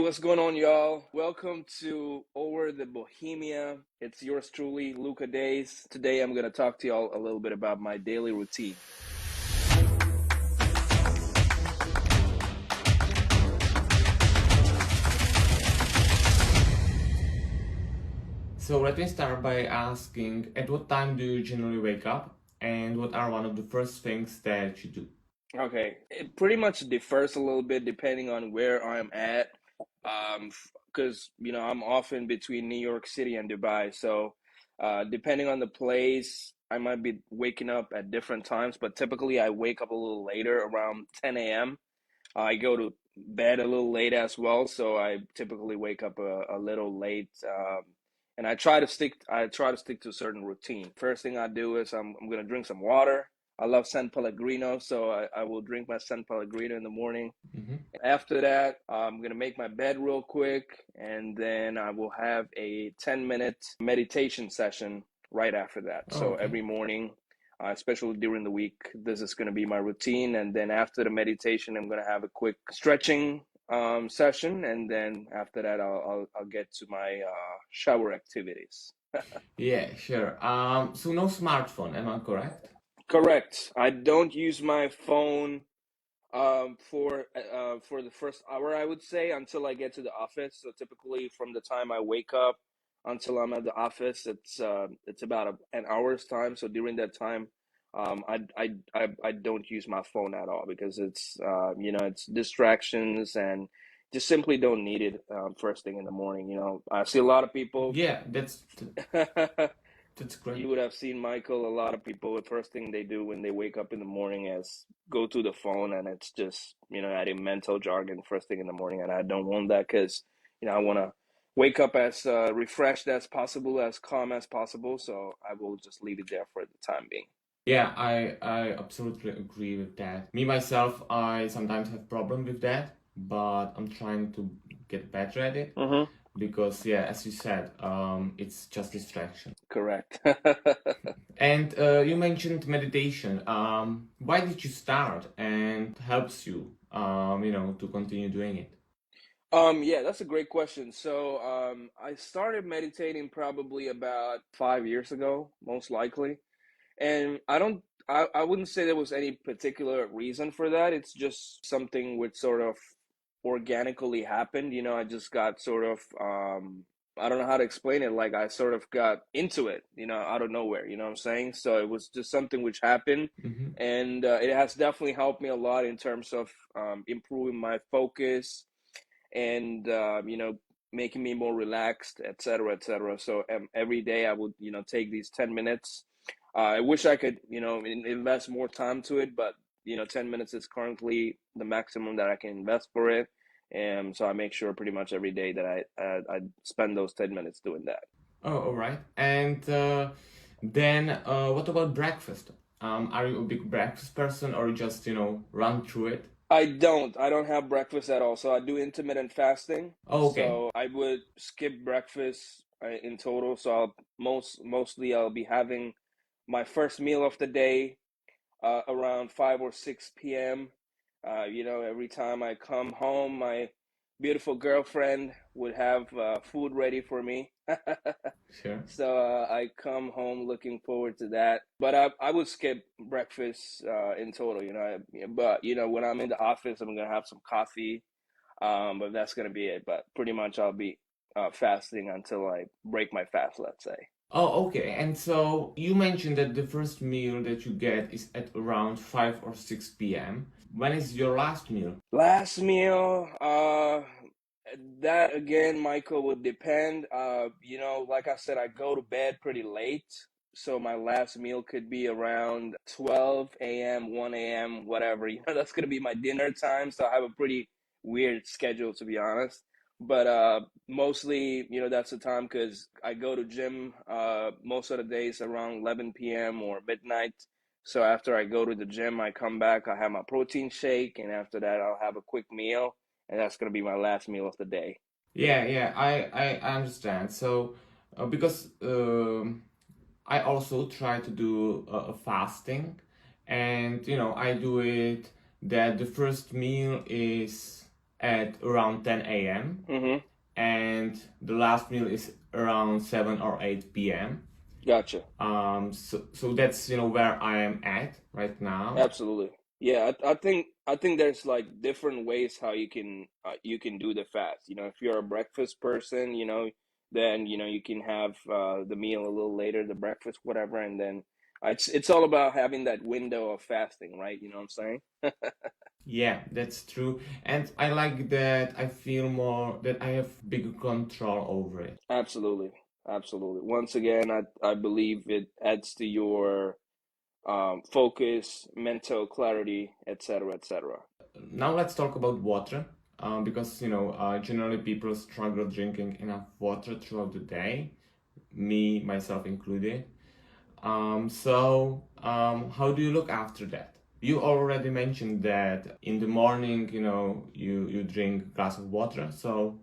what's going on, y'all? Welcome to Over the Bohemia. It's yours truly, Luca Dayz. Today, I'm going to talk to y'all a little bit about my daily routine. So let me start by asking, at what time do you generally wake up, and what are one of the first things that you do? Okay, it pretty much differs a little bit depending on where I'm at. Because, I'm often between New York City and Dubai. So, depending on the place, I might be waking up at different times, but typically I wake up a little later, around 10 a.m. I go to bed a little late as well, so I typically wake up a little late. And I try to stick to a certain routine. First thing I do is I'm gonna drink some water. I love San Pellegrino, so I will drink my San Pellegrino in the morning. Mhm. After that, I'm gonna make my bed real quick, and then I will have a 10-minute meditation session right after that. Oh, So okay. every morning, especially during the week, this is gonna be my routine. And then after the meditation, I'm gonna have a quick stretching session, and then after that, I'll get to my shower activities. Yeah, sure. So no smartphone, am I correct? Correct. I don't use my phone for the first hour, I would say, until I get to the office. So typically from the time I wake up until I'm at the office, it's about an hour's time. So during that time, I don't use my phone at all because it's distractions and just simply don't need it first thing in the morning. I see a lot of people. Yeah, that's great. You would have seen, Michael, a lot of people, the first thing they do when they wake up in the morning is go to the phone, and it's just, adding mental jargon first thing in the morning. And I don't want that because, I want to wake up as refreshed as possible, as calm as possible. So I will just leave it there for the time being. Yeah, I absolutely agree with that. Me myself, I sometimes have problem with that, but I'm trying to get better at it Mm-hmm. because, yeah, as you said, it's just distraction. Correct. And you mentioned meditation. Why did you start and helps you, to continue doing it? Yeah, that's a great question. So, I started meditating probably about 5 years ago, most likely. And I wouldn't say there was any particular reason for that. It's just something which sort of organically happened. I just got sort of, I don't know how to explain it. Like I sort of got into it, out of nowhere, you know what I'm saying? So it was just something which happened. Hmm. And it has definitely helped me a lot in terms of improving my focus and, making me more relaxed, et cetera, et cetera. So every day I would, take these 10 minutes. I wish I could, invest more time to it, but 10 minutes is currently the maximum that I can invest for it. And so I make sure pretty much every day that I spend those 10 minutes doing that. Oh, all right. And then what about breakfast? Are you a big breakfast person or just, run through it? I don't have breakfast at all. So I do intermittent fasting. Oh, okay. So I would skip breakfast in total. So mostly I'll be having my first meal of the day around 5 or 6 p.m. Every time I come home, my beautiful girlfriend would have food ready for me. Sure. So I come home looking forward to that. But I would skip breakfast in total, but when I'm in the office, I'm gonna have some coffee. But that's gonna be it. But pretty much I'll be fasting until I break my fast, let's say. Oh, okay. And so you mentioned that the first meal that you get is at around 5 or 6 p.m. When is your last meal? Last meal, that again, Michael, would depend. Like I said, I go to bed pretty late. So my last meal could be around 12 a.m., 1 a.m., whatever. That's gonna be my dinner time. So I have a pretty weird schedule, to be honest. But mostly, that's the time because I go to gym most of the days around 11 p.m. or midnight. So after I go to the gym, I come back, I have my protein shake, and after that, I'll have a quick meal, and that's gonna be my last meal of the day. Yeah, yeah, I understand. So, because I also try to do a fasting, and I do it that the first meal is at around 10 a.m. Mm-hmm. and the last meal is around 7 or 8 p.m. Gotcha. So that's where I am at right now. Absolutely. Yeah, I think there's like different ways how you can do the fast. If you're a breakfast person, then you can have the meal a little later, the breakfast, whatever, and then it's all about having that window of fasting, right? You know what I'm saying? Yeah, that's true. And I like that I feel more that I have bigger control over it. Absolutely. Absolutely. Once again, I believe it adds to your focus, mental clarity, etc., etc. Now let's talk about water. Because generally people struggle drinking enough water throughout the day, me myself included. How do you look after that? You already mentioned that in the morning, you drink a glass of water. So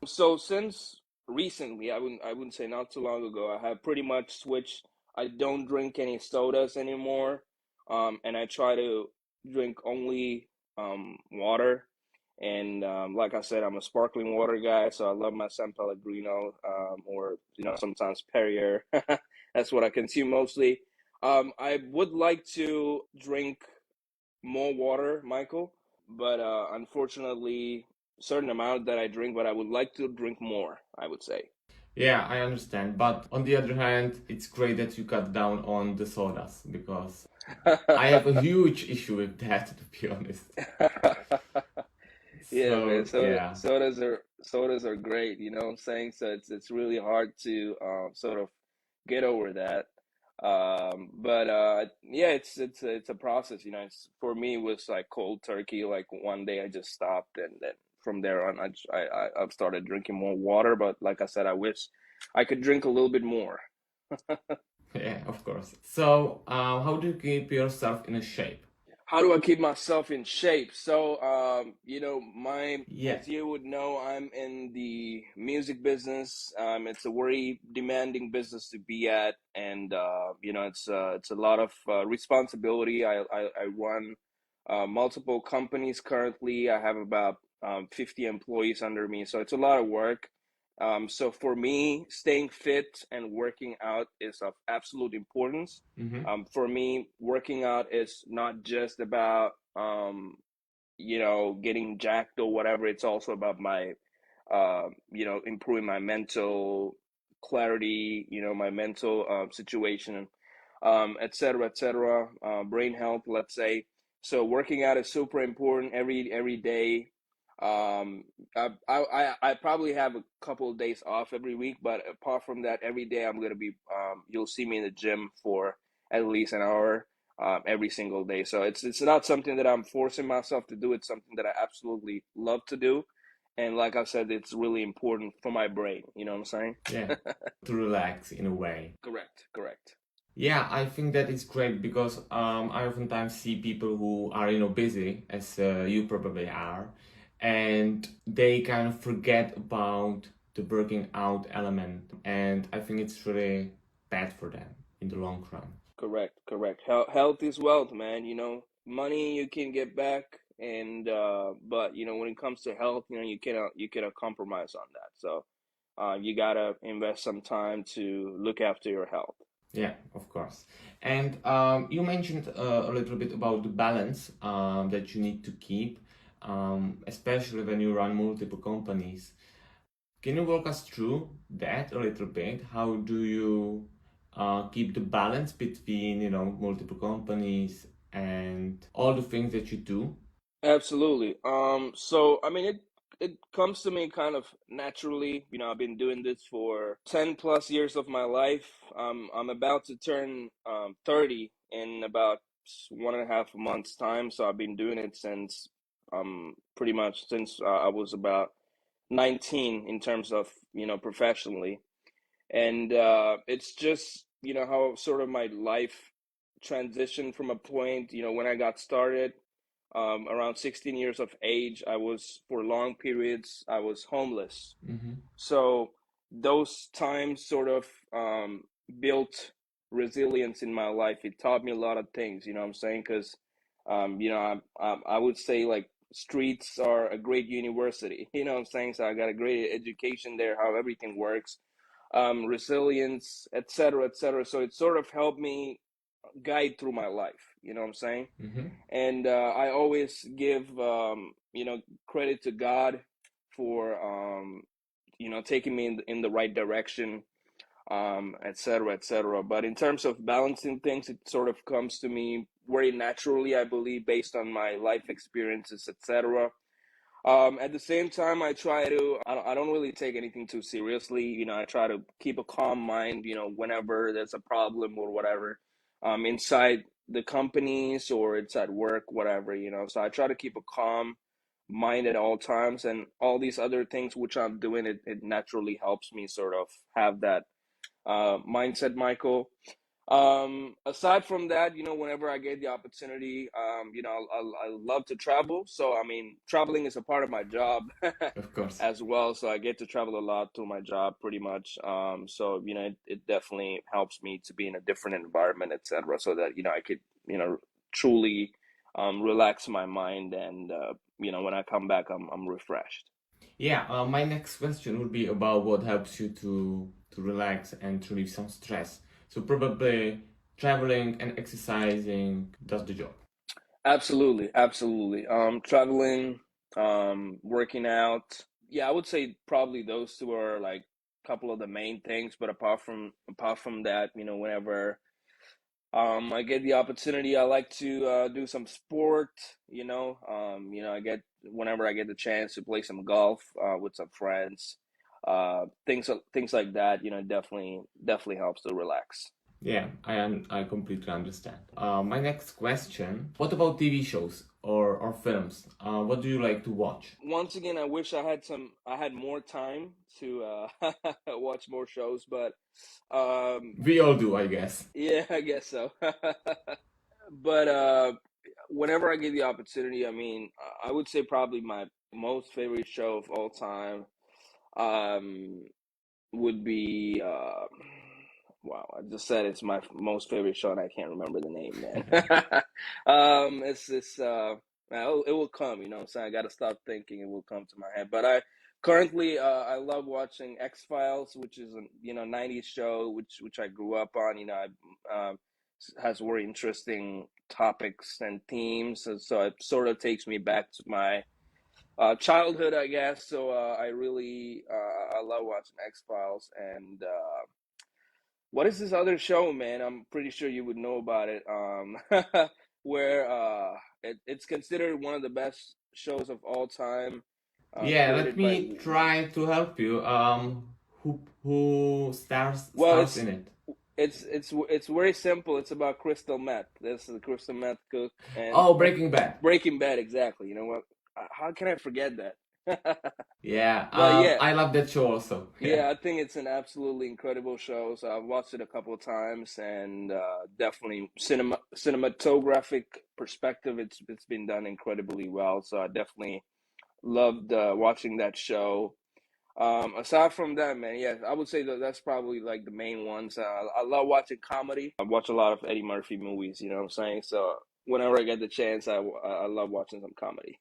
So since recently, I wouldn't say not too long ago, I have pretty much switched. I don't drink any sodas anymore, and I try to drink only water. And like I said, I'm a sparkling water guy, so I love my San Pellegrino, or sometimes Perrier. That's what I consume mostly. I would like to drink more water, Michael, but unfortunately, certain amount that I drink, but I would like to drink more, I would say. yeah, I understand. But on the other hand, it's great that you cut down on the sodas because I have a huge issue with that, to be honest. Yeah, man. So yeah. Sodas are great, you know what I'm saying? So it's really hard to sort of get over that. But yeah, it's a process, you know. For me, it was like cold turkey. Like one day I just stopped, and then from there on, I've started drinking more water. But like I said, I wish I could drink a little bit more. Yeah, of course. So, how do you keep yourself in a shape? How do I keep myself in shape? So, Yeah. as you would know, I'm in the music business. It's a very demanding business to be at, and it's a lot of responsibility. I run multiple companies currently. I have about 50 employees under me, so it's a lot of work. So for me, staying fit and working out is of absolute importance. Mm-hmm. For me, working out is not just about getting jacked or whatever. It's also about my improving my mental clarity, my mental situation, et cetera, et cetera. Brain health, let's say. So working out is super important every day. Um, I probably have a couple of days off every week, but apart from that, every day I'm gonna be you'll see me in the gym for at least an hour every single day. So it's not something that I'm forcing myself to do. It's something that I absolutely love to do, and like I said, it's really important for my brain. You know what I'm saying? Yeah. To relax in a way. Correct. Correct. Yeah, I think that is great because I oftentimes see people who are busy, as you probably are, and they kind of forget about the working out element, and I think it's really bad for them in the long run. Correct. Correct. Health is wealth, man. Money you can get back, and but when it comes to health, you cannot compromise on that. So you gotta invest some time to look after your health. Yeah, of course. And you mentioned a little bit about the balance that you need to keep, especially when you run multiple companies. Can you walk us through that a little bit? How do you keep the balance between, multiple companies and all the things that you do? Absolutely. So I mean, it comes to me kind of naturally. I've been doing this for 10 plus years of my life. I'm about to turn 30 in about 1.5 months time. So I've been doing it since pretty much since I was about 19 in terms of professionally. And it's just how sort of my life transitioned from a point when I got started around 16 years of age. I was, for long periods, I was homeless. Mm-hmm. So those times sort of built resilience in my life. It taught me a lot of things, you know what I'm saying? Because I would say, like, streets are a great university. You know what I'm saying? So I got a great education there, how everything works, resilience, etc., etc. So it sort of helped me guide through my life. You know what I'm saying? Mm-hmm. And I always give credit to God for taking me in the right direction, et cetera, et cetera. But in terms of balancing things, it sort of comes to me very naturally, I believe, based on my life experiences, et cetera. At the same time, I don't really take anything too seriously. You know, I try to keep a calm mind, whenever there's a problem or whatever, inside the companies or it's at work, whatever. So I try to keep a calm mind at all times, and all these other things which I'm doing, it naturally helps me sort of have that mindset, Michael. Aside from that, whenever I get the opportunity, I love to travel. So, I mean, traveling is a part of my job Of course. as well. So I get to travel a lot through my job pretty much. So, it definitely helps me to be in a different environment, etc. So that, I could, truly relax my mind and, when I come back, I'm refreshed. Yeah, my next question would be about what helps you to relax and to relieve some stress. So probably traveling and exercising does the job. Absolutely, absolutely. Traveling, working out. Yeah, I would say probably those two are like a couple of the main things. But apart from that, whenever I get the opportunity, I like to do some sport. I get whenever I get the chance to play some golf with some friends. Things like that. Definitely helps to relax. Yeah, I completely understand. My next question: what about TV shows or films? What do you like to watch? Once again, I wish I had more time to watch more shows, but We all do, I guess. yeah, I guess so. But whenever I get the opportunity, I mean, I would say probably my most favorite show of all time um, would be wow, I just said it's my most favorite show and I can't remember the name, man. It's this it will come, what I'm saying. I gotta stop thinking, it will come to my head. But I love watching X-Files, which is a 90s show which I grew up on. Has very interesting topics and themes, so it sort of takes me back to my childhood, I guess. So I love watching X Files. And what is this other show, man? I'm pretty sure you would know about it. Where it's considered one of the best shows of all time, Yeah, let created by. me try to help you. Who Well, stars in it? it's very simple. It's about crystal meth. This is the crystal meth cook and Oh, Breaking Bad. Breaking Bad. Exactly. You know what? How can I forget that? Yeah, But yeah, I love that show also. Yeah. yeah, I think it's an absolutely incredible show. So I've watched it a couple of times, and definitely cinematographic perspective, it's been done incredibly well. So I definitely loved watching that show. Aside from that, man, yeah, I would say that that's probably like the main ones. I love watching comedy. I watch a lot of Eddie Murphy movies. You know what I'm saying? So whenever I get the chance, I love watching some comedy.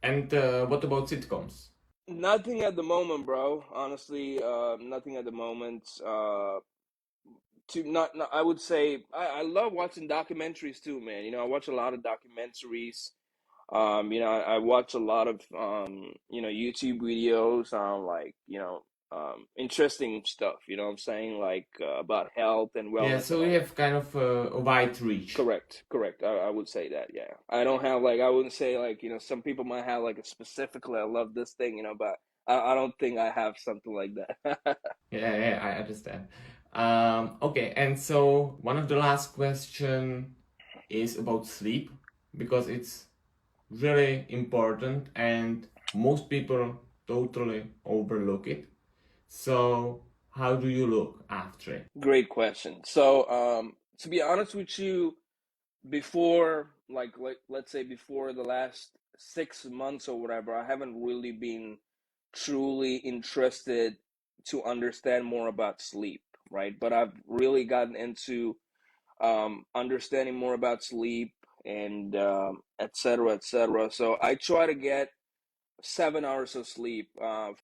And what about sitcoms? Nothing at the moment, bro. Honestly, nothing at the moment. To not I would say I love watching documentaries too, man. I watch a lot of documentaries. I watch a lot of YouTube videos on like interesting stuff. You know what I'm saying, like about health and Yeah, wellness and so you all that. have kind of a wide reach. Correct. I would say that. Yeah, I don't have like I wouldn't say like some people might have like a specifically I love this thing, but I don't think I have something like that. Yeah, yeah, I understand. Okay, and so one of the last question is about sleep because it's really important and most people totally overlook it. So, how do you look after it? Great question. So to be honest with you, before let's say before the last 6 months or whatever, I haven't really been truly interested to understand more about sleep, right? But I've really gotten into understanding more about sleep, and et cetera, et cetera. So I try to get 7 hours of sleep